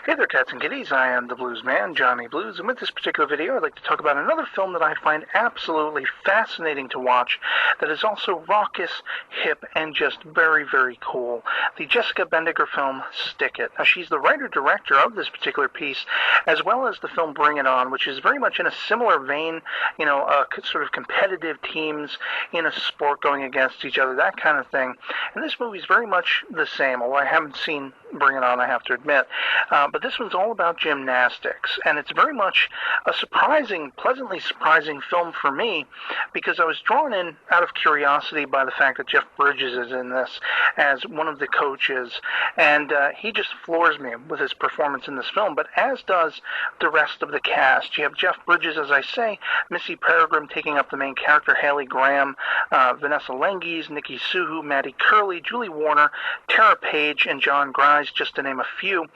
Hey there, cats and kitties. I am the Blues Man, Johnny Blues, and with this particular video, I'd like to talk about another film that I find absolutely fascinating to watch that is also raucous, hip, and just very, very cool. The Jessica Bendiger film, Stick It. Now, she's the writer-director of this particular piece, as well as the film Bring It On, which is very much in a similar vein, sort of competitive teams in a sport going against each other, that kind of thing. And this movie is very much the same, although I haven't seen Bring It On, I have to admit. But this one's all about gymnastics, and it's very much a pleasantly surprising film for me, because I was drawn in out of curiosity by the fact that Jeff Bridges is in this as one of the coaches, and he just floors me with his performance in this film, but as does the rest of the cast. You have Jeff Bridges, as I say, Missy Peregrine taking up the main character, Haley Graham, Vanessa Lengies, Nikki Suhu, Maddie Curley, Julie Warner, Tara Page, and John Grise, just to name a few.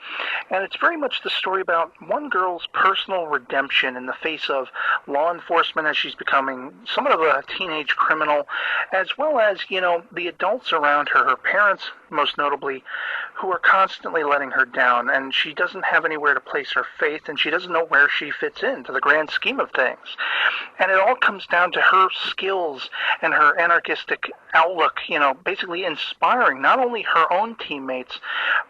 And it's very much the story about one girl's personal redemption in the face of law enforcement as she's becoming somewhat of a teenage criminal, as well as, the adults around her, her parents most notably, who are constantly letting her down, and she doesn't have anywhere to place her faith, and she doesn't know where she fits into the grand scheme of things. And it all comes down to her skills and her anarchistic outlook, basically inspiring not only her own teammates,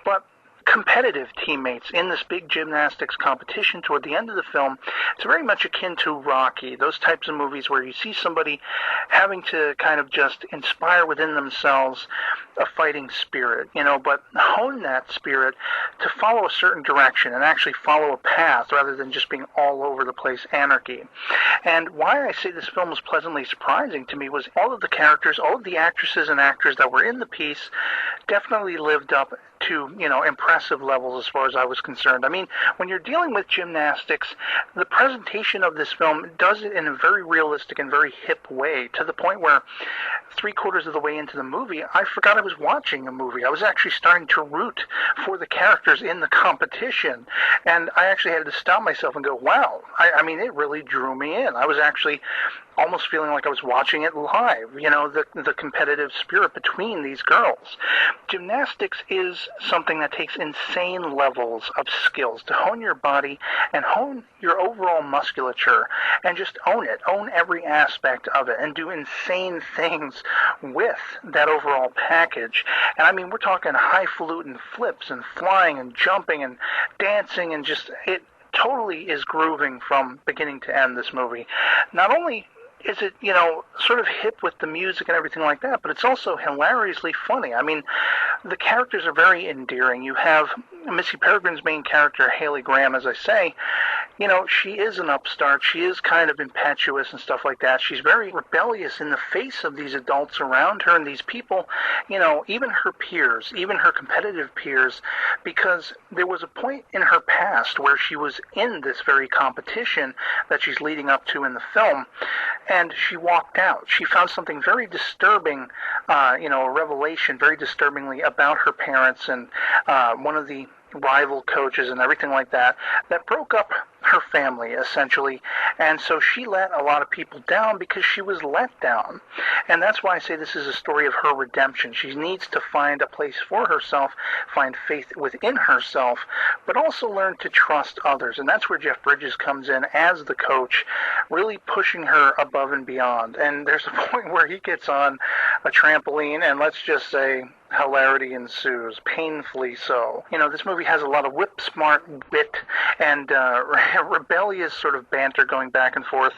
but competitive teammates in this big gymnastics competition toward the end of the film. It's very much akin to Rocky, those types of movies where you see somebody having to kind of just inspire within themselves a fighting spirit, but hone that spirit to follow a certain direction and actually follow a path rather than just being all over the place anarchy. And why I say this film was pleasantly surprising to me was all of the characters, all of the actresses and actors that were in the piece definitely lived up to, impressive levels as far as I was concerned. I mean, when you're dealing with gymnastics, the presentation of this film does it in a very realistic and very hip way, to the point where 3/4 of the way into the movie, I forgot I was watching a movie. I was actually starting to root for the characters in the competition, and I actually had to stop myself and go, wow, I mean, it really drew me in. I was actually almost feeling like I was watching it live, the competitive spirit between these girls. Gymnastics is something that takes insane levels of skills to hone your body and hone your overall musculature and just own every aspect of it and do insane things with that overall package. And I mean, we're talking highfalutin flips and flying and jumping and dancing, and just, it totally is grooving from beginning to end, this movie. Not only is it, sort of hip with the music and everything like that, but it's also hilariously funny. I mean, the characters are very endearing. You have Missy Peregrine's main character, Haley Graham, as I say. She is an upstart. She is kind of impetuous and stuff like that. She's very rebellious in the face of these adults around her and these people, even her peers, even her competitive peers, because there was a point in her past where she was in this very competition that she's leading up to in the film, and she walked out. She found something very disturbing, a revelation very disturbingly about her parents and one of the rival coaches and everything like that broke up her family, essentially. And so she let a lot of people down because she was let down. And that's why I say this is a story of her redemption. She needs to find a place for herself, find faith within herself, but also learn to trust others. And that's where Jeff Bridges comes in as the coach, really pushing her above and beyond. And there's a point where he gets on a trampoline, and let's just say hilarity ensues, painfully so. This movie has a lot of whip-smart wit and rebellious sort of banter going back and forth,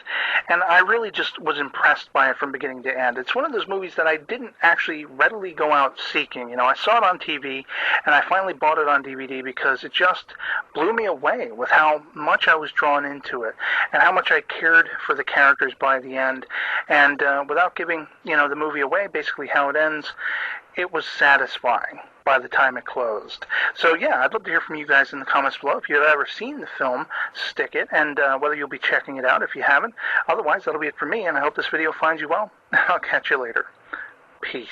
and I really just was impressed by it from beginning to end. It's one of those movies that I didn't actually readily go out seeking. I saw it on TV, and I finally bought it on DVD because it just blew me away with how much I was drawn into it and how much I cared for the characters by the end. And without giving, the movie away, basically how it ends, it was satisfying by the time it closed. So yeah, I'd love to hear from you guys in the comments below if you've ever seen the film Stick It, and whether you'll be checking it out if you haven't. Otherwise, that'll be it for me, and I hope this video finds you well. I'll catch you later. Peace.